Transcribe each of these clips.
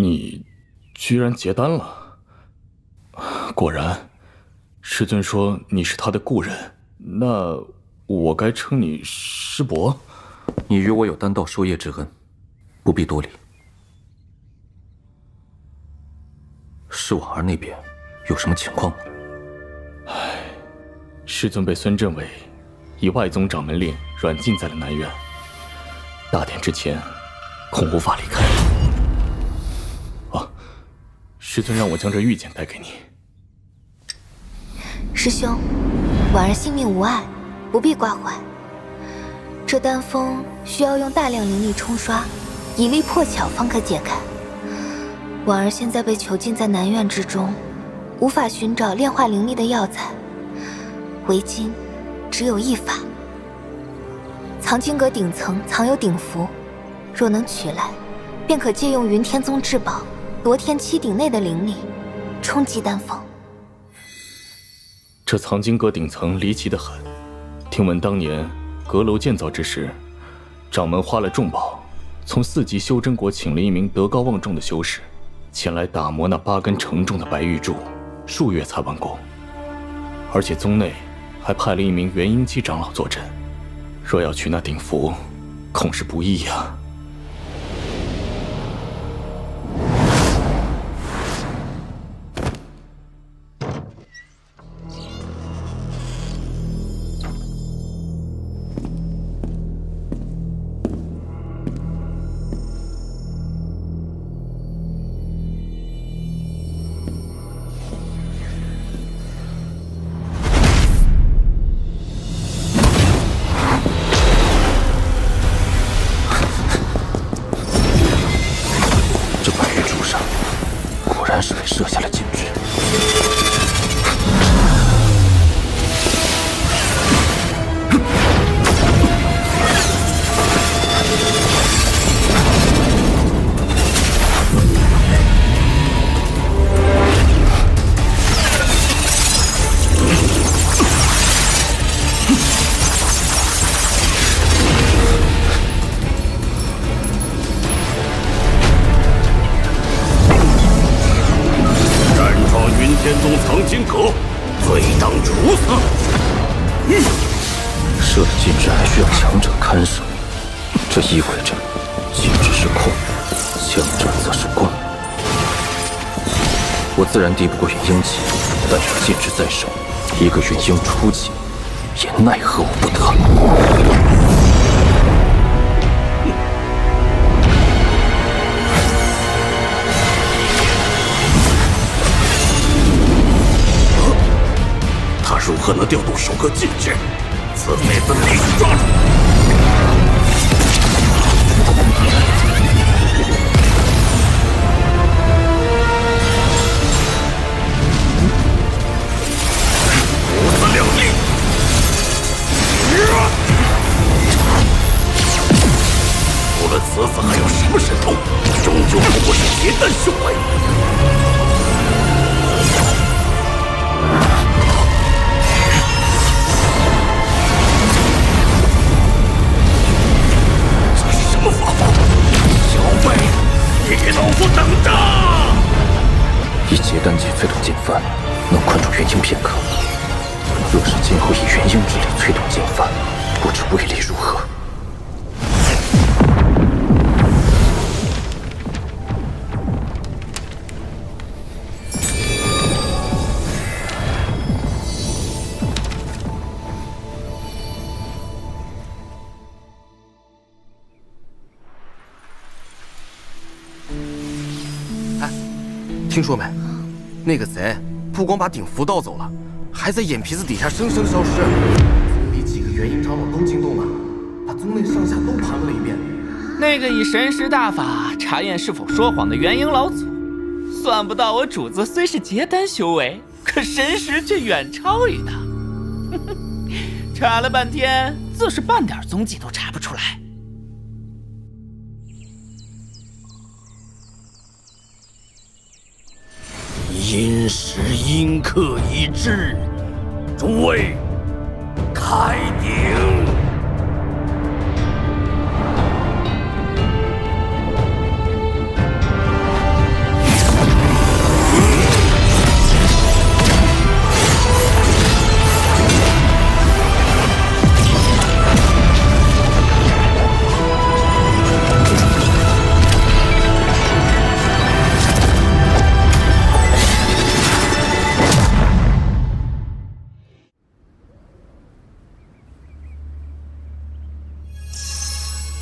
你居然结丹了！果然，师尊说你是他的故人，那我该称你师伯。你与我有丹道授业之恩，不必多礼。是婉儿那边有什么情况吗？师尊被孙振伟以外宗掌门令软禁在了南院，大典之前恐无法离开。师尊让我将这玉简带给你。师兄，婉儿性命无碍，不必挂怀。这丹封需要用大量灵力冲刷，以力破巧方可解开。婉儿现在被囚禁在南院之中，无法寻找炼化灵力的药材，为今只有一法。藏经阁顶层藏有鼎符，若能取来，便可借用云天宗至宝罗天七鼎内的灵力，冲击丹封。这藏经阁顶层离奇得很，听闻当年阁楼建造之时，掌门花了重宝，从4级修真国请了一名德高望重的修士，前来打磨那8根承重的白玉柱，数月才完工。而且宗内还派了一名元婴期长老坐镇，若要取那鼎符，恐是不易呀。是被设下了禁制。天宗藏经阁，罪当处死。设了禁制还需要强者看守，这意味着禁制是空，强者则是光。我自然敌不过元婴期，但有禁制在手，一个元婴初期也奈何我不得。如何能调动首个禁制？此辈子必须抓住！五子两力！除了此子还有什么神通？终究不过是结丹修为。什么法宝？小辈，你给老夫等着！以结丹技催动禁幡，能困住元婴片刻。若是今后以元婴之力催动禁幡，不知威力如何。听说没？那个贼不光把鼎符盗走了，还在眼皮子底下生生消失。宗里几个元婴长老都惊动了，把宗内上下都盘问了一遍。那个以神识大法查验是否说谎的元婴老祖，算不到我主子虽是结丹修为，可神识却远超于他。查了半天，自是半点踪迹都查不出来。因时因刻已至，诸位开鼎。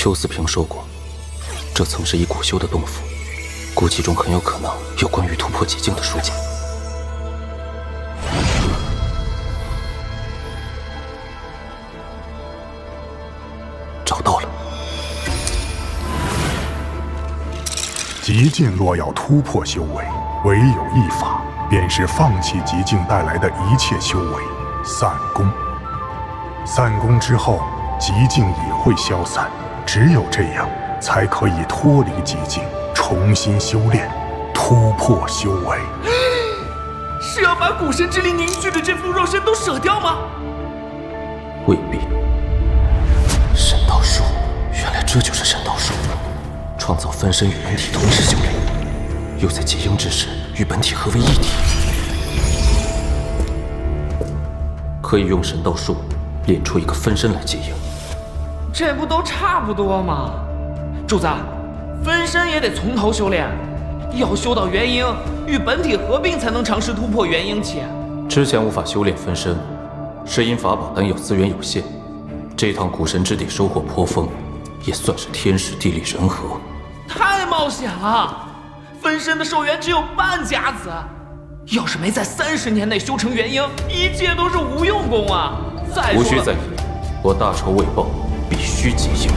邱四平说过，这曾是一古修的洞府，估计中很有可能有关于突破极境的书简。找到了。极境若要突破修为，唯有一法，便是放弃极境带来的一切修为，散功。散功之后，极境也会消散，只有这样，才可以脱离极境，重新修炼，突破修为。是要把古神之力凝聚的这副肉身都舍掉吗？未必。神道术，原来这就是神道术，创造分身与本体同时修炼，又在结婴之时与本体合为一体，可以用神道术练出一个分身来结婴。这不都差不多吗？主子，分身也得从头修炼，要修到元婴，与本体合并才能尝试突破元婴期。之前无法修炼分身，是因法宝丹药资源有限。这趟古神之地收获颇丰，也算是天时地利人和。太冒险了！分身的寿元只有半甲子，要是没在30年内修成元婴，一切都是无用功啊！再说无需在意，我大仇未报，必须结婴。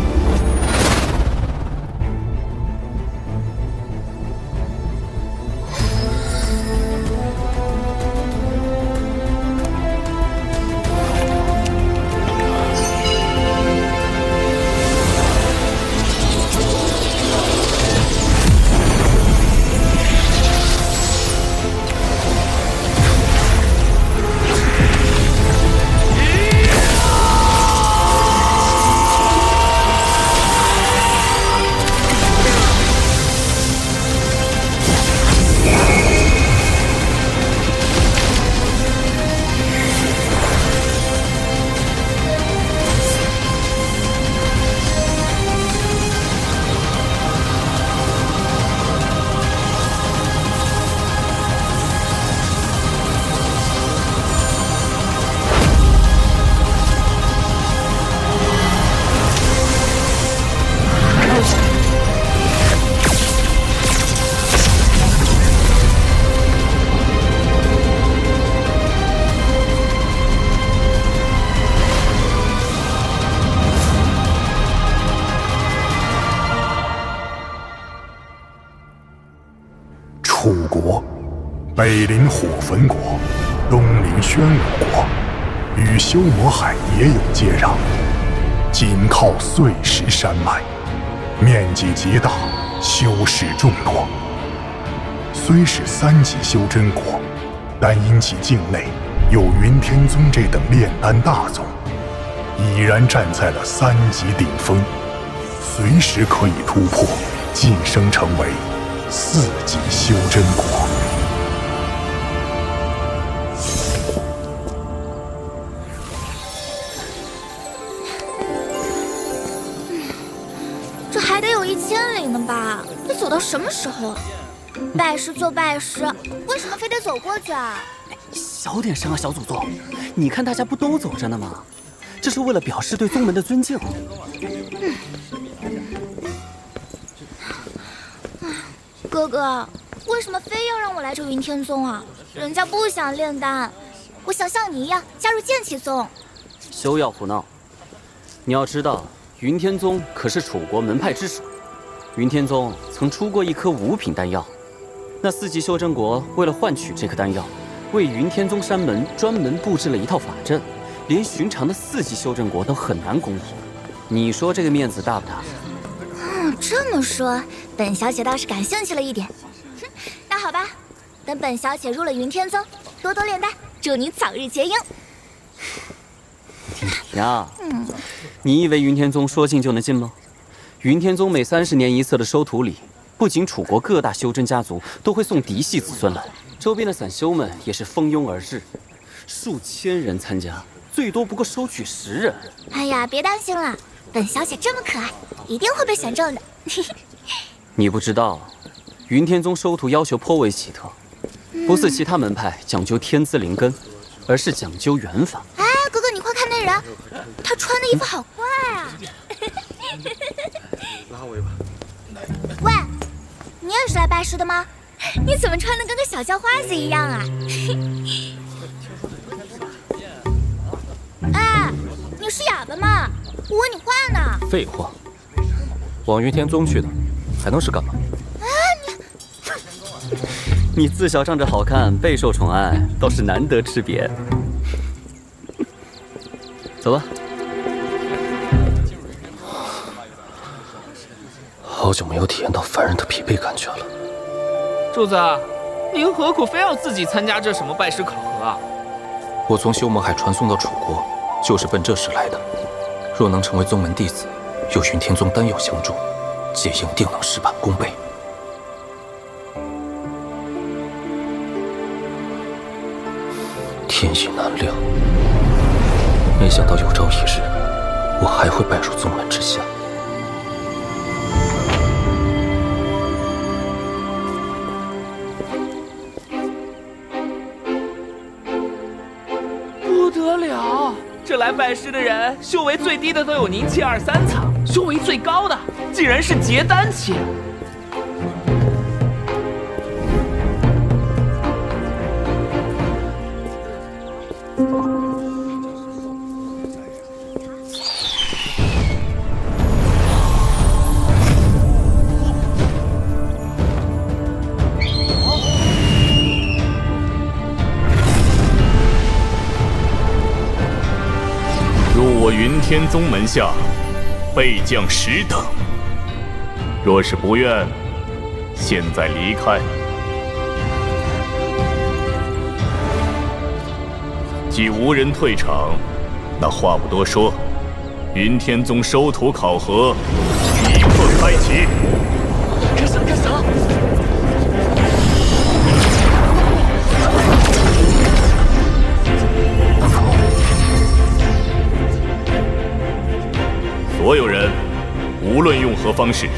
楚国北临火焚国，东临宣武国，与修魔海也有接壤，紧靠碎石山脉，面积极大，修士众多。虽是3级修真国，但因其境内有云天宗这等炼丹大宗，已然站在了3级顶峰，随时可以突破，晋升成为4级修真国。这还得有1000里呢吧？得走到什么时候啊？拜师就拜师，为什么非得走过去啊？小点声啊，小祖宗！你看大家不都走着呢吗？这是为了表示对宗门的尊敬。哥哥，为什么非要让我来这云天宗啊？人家不想炼丹，我想像你一样加入剑气宗。休要胡闹！你要知道，云天宗可是楚国门派之首。云天宗曾出过一颗5品丹药，那4级修真国为了换取这颗丹药，为云天宗山门专门布置了一套法阵，连寻常的4级修真国都很难攻破。你说这个面子大不大？这么说，本小姐倒是感兴趣了一点。哼，那好吧，等本小姐入了云天宗，多多炼丹，祝你早日结婴。你呀，你以为云天宗说进就能进吗？云天宗每30年一次的收徒礼，不仅楚国各大修真家族都会送嫡系子孙来，周边的散修们也是蜂拥而至，数千人参加，最多不过收取10人。哎呀，别担心了，本小姐这么可爱，一定会被选中的。你不知道，云天宗收徒要求颇为奇特，不似其他门派讲究天资灵根，而是讲究缘法。哎，哥哥，你快看那人，他穿的衣服好怪啊！也是来拜师的吗？你怎么穿的跟个小叫花子一样啊？哎，你是哑巴吗？我问你话呢。废话，往云天宗去的，还能是干嘛？你自小仗着好看，备受宠爱，倒是难得吃瘪。走吧。好久没有体验到凡人的疲惫感觉了。主子，您何苦非要自己参加这什么拜师考核啊？我从修魔海传送到楚国，就是奔这事来的。若能成为宗门弟子，有云天宗丹药相助，结营定能事半功倍。天意难料，没想到有朝一日，我还会拜入宗门之下。不得了，这来拜师的人，修为最低的都有凝气2、3层，修为最高的竟然是结丹期。入我云天宗门下，备降10等。若是不愿，现在离开。既无人退场，那话不多说，云天宗收徒考核立刻开启。开始了，开始了！所有人，无论用何方式，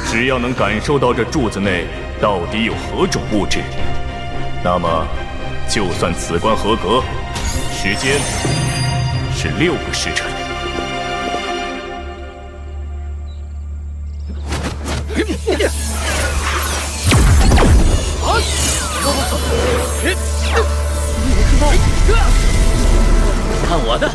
只要能感受到这柱子内到底有何种物质，那么就算此关合格。时间是6个时辰。看我的！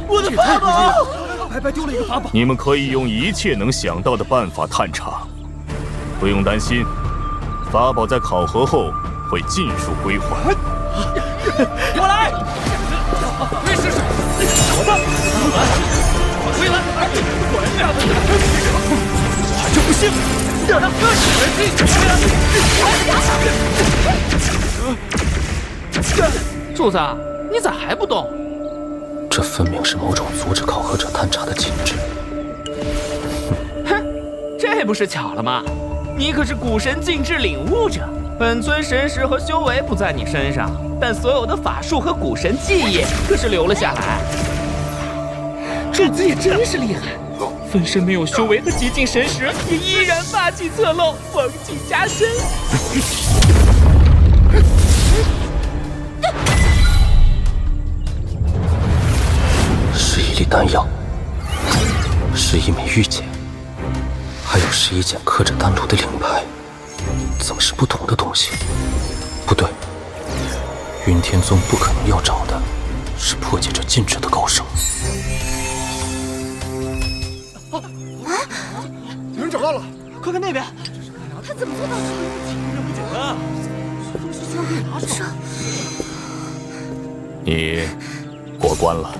我的法宝！白白丢了一个法宝。你们可以用一切能想到的办法探查，不用担心，法宝在考核后会尽数归还。我来！别试试！我的！回来！还是不信！柱子，你咋还不动？这分明是某种阻止考核者探查的禁制。哼，这不是巧了吗？你可是古神禁制领悟者，本尊神识和修为不在你身上，但所有的法术和古神技艺可是留了下来。主子也真是厉害，分身没有修为和极尽神识，也依然霸气侧漏，王气加身。11粒丹药，11枚玉简，还有11件刻着丹炉的令牌，怎么是不同的东西？不对，云天宗不可能要找的是破解这禁制的高手。有人找到了，快看那边！他怎么做到的？你过关了。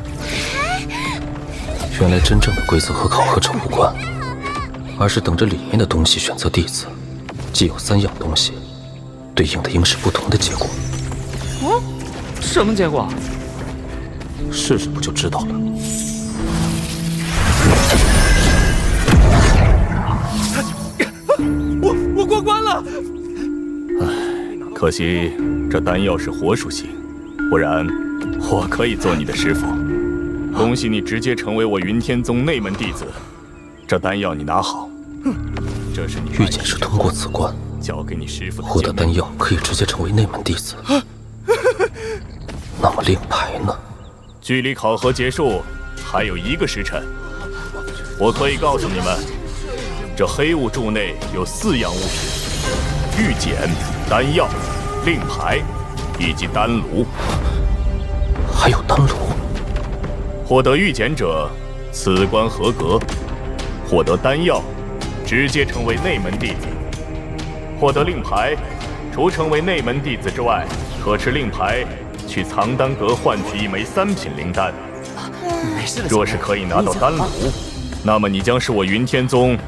原来真正的规则和考核者无关，而是等着里面的东西选择弟子。既有3样东西，对应的应是不同的结果。哦，什么结果？试试不就知道了。我过关了。唉，可惜这丹药是火属性，不然我可以做你的师傅。恭喜你直接成为我云天宗内门弟子。这丹药你拿好。这是你玉简是通过此关交给你师傅的获得丹药，可以直接成为内门弟子。那么令牌呢？距离考核结束还有1个时辰，我可以告诉你们，这黑雾柱内有4样物品：玉简、丹药、令牌以及丹炉。还有丹炉。获得玉简者，此关合格；获得丹药，直接成为内门弟子；获得令牌，除成为内门弟子之外，可持令牌去藏丹阁换取1枚3品灵丹。若是可以拿到丹炉，那么你将是我云天宗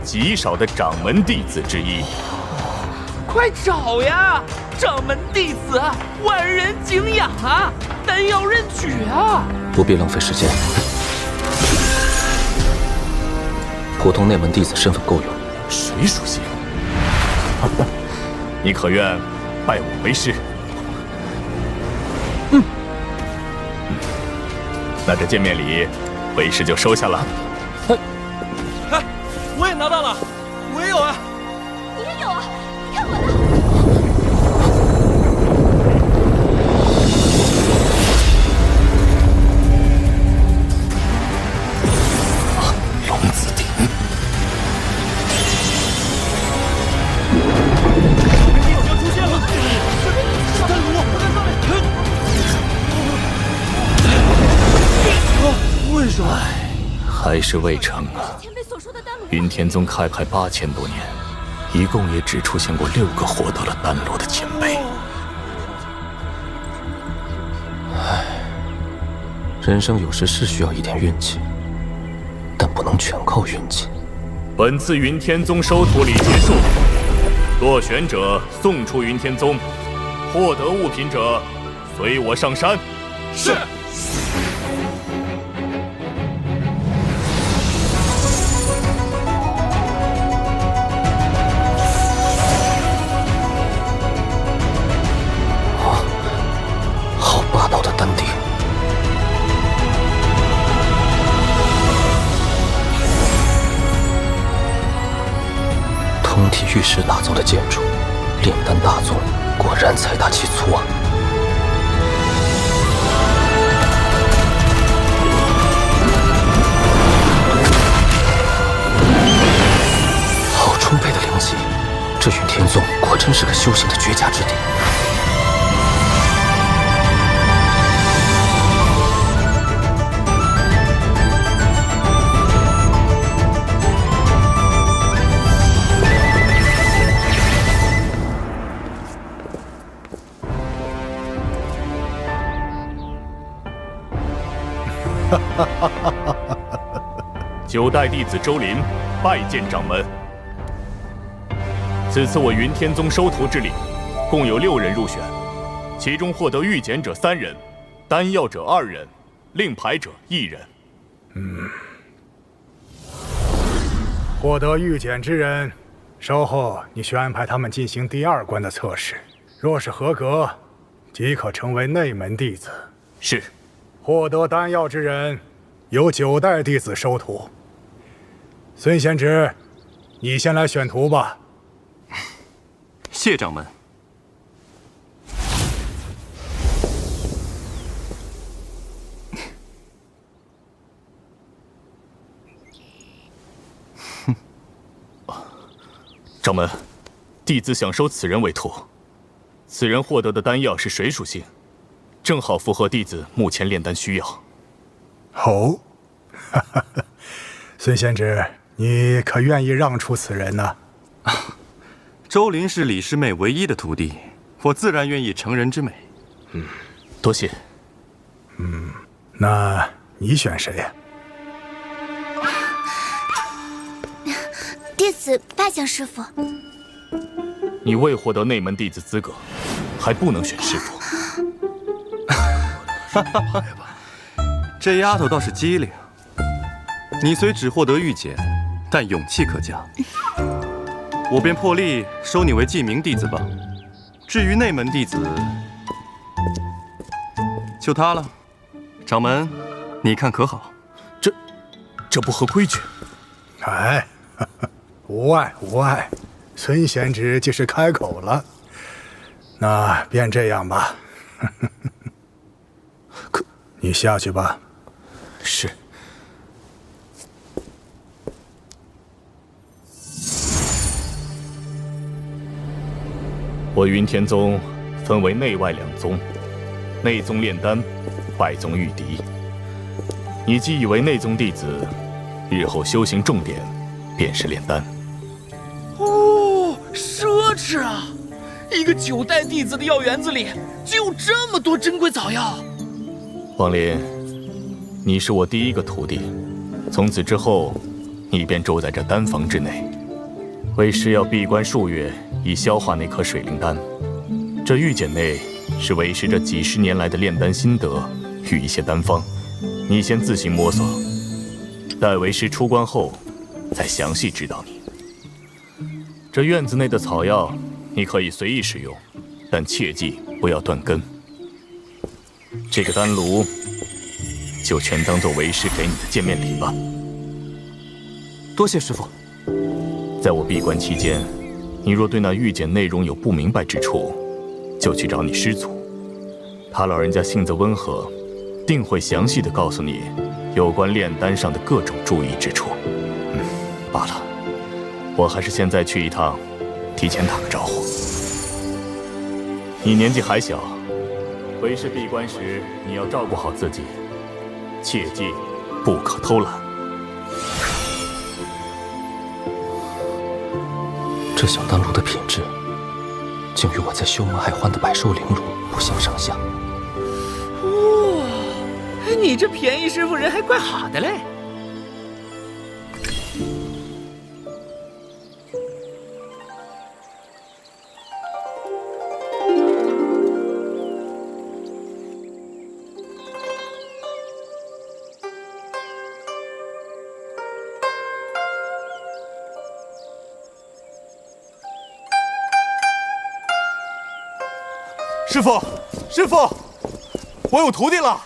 极少的掌门弟子之一。快找呀！掌门弟子，万人敬仰啊！丹药任取啊！不必浪费时间。普通内门弟子身份够用。水属性，你可愿拜我为师？那这见面礼，为师就收下了。哎，我也拿到了，我也有啊。你也有啊？你看我的。龙子鼎。要出现了！是丹炉，我在上面。为什么？还是未成啊！云天宗开派8000多年，一共也只出现过6个获得了丹炉的前辈。唉，人生有时是需要一点运气，但不能全靠运气。本次云天宗收徒礼结束，落选者送出云天宗，获得物品者随我上山。是。通体玉石打造的建筑，炼丹大宗果然财大气粗啊！好充沛的灵气，这云天宗果真是个修行的绝佳之地。9代弟子周林拜见掌门。此次我云天宗收徒之礼，共有6人入选，其中获得玉简者3人，丹药者2人，令牌者1人。获得玉简之人，稍后你需安排他们进行第2关的测试，若是合格，即可成为内门弟子。是。获得丹药之人，由9代弟子收徒。孙贤侄，你先来选徒吧。谢掌门。掌门，弟子想收此人为徒。此人获得的丹药是水属性，正好符合弟子目前炼丹需要。哦，孙贤侄，你可愿意让出此人呢？周林是李师妹唯一的徒弟，我自然愿意成人之美。多谢。那你选谁呀？弟子拜见师父。你未获得内门弟子资格，还不能选师父。这丫头倒是机灵。你虽只获得玉简，但勇气可嘉。我便破例收你为记名弟子吧。至于内门弟子，就他了。掌门，你看可好？这不合规矩。哎，无碍无碍，孙贤侄既是开口了，那便这样吧。可你下去吧。是。我云天宗分为内外两宗，内宗炼丹，外宗御敌。你既已为内宗弟子，日后修行重点便是炼丹。哦，奢侈啊！一个9代弟子的药园子里就有这么多珍贵草药。王林，你是我第一个徒弟，从此之后，你便住在这丹房之内。为师要闭关数月，以消化那颗水灵丹。这玉简内是为师这几十年来的炼丹心得与一些丹方，你先自行摸索，待为师出关后，再详细指导你。这院子内的草药，你可以随意使用，但切记不要断根。这个丹炉，就全当做为师给你的见面礼吧。多谢师父。在我闭关期间，你若对那玉简内容有不明白之处，就去找你师祖，他老人家性子温和，定会详细的告诉你有关炼丹上的各种注意之处。罢了，我还是现在去一趟，提前打个招呼。你年纪还小，为师闭关时你要照顾好自己，切记不可偷懒。这小丹炉的品质，竟与我在修魔海换的百兽灵乳不相上下。哇，你这便宜师傅人还怪好的嘞。师傅，师傅，我有徒弟了。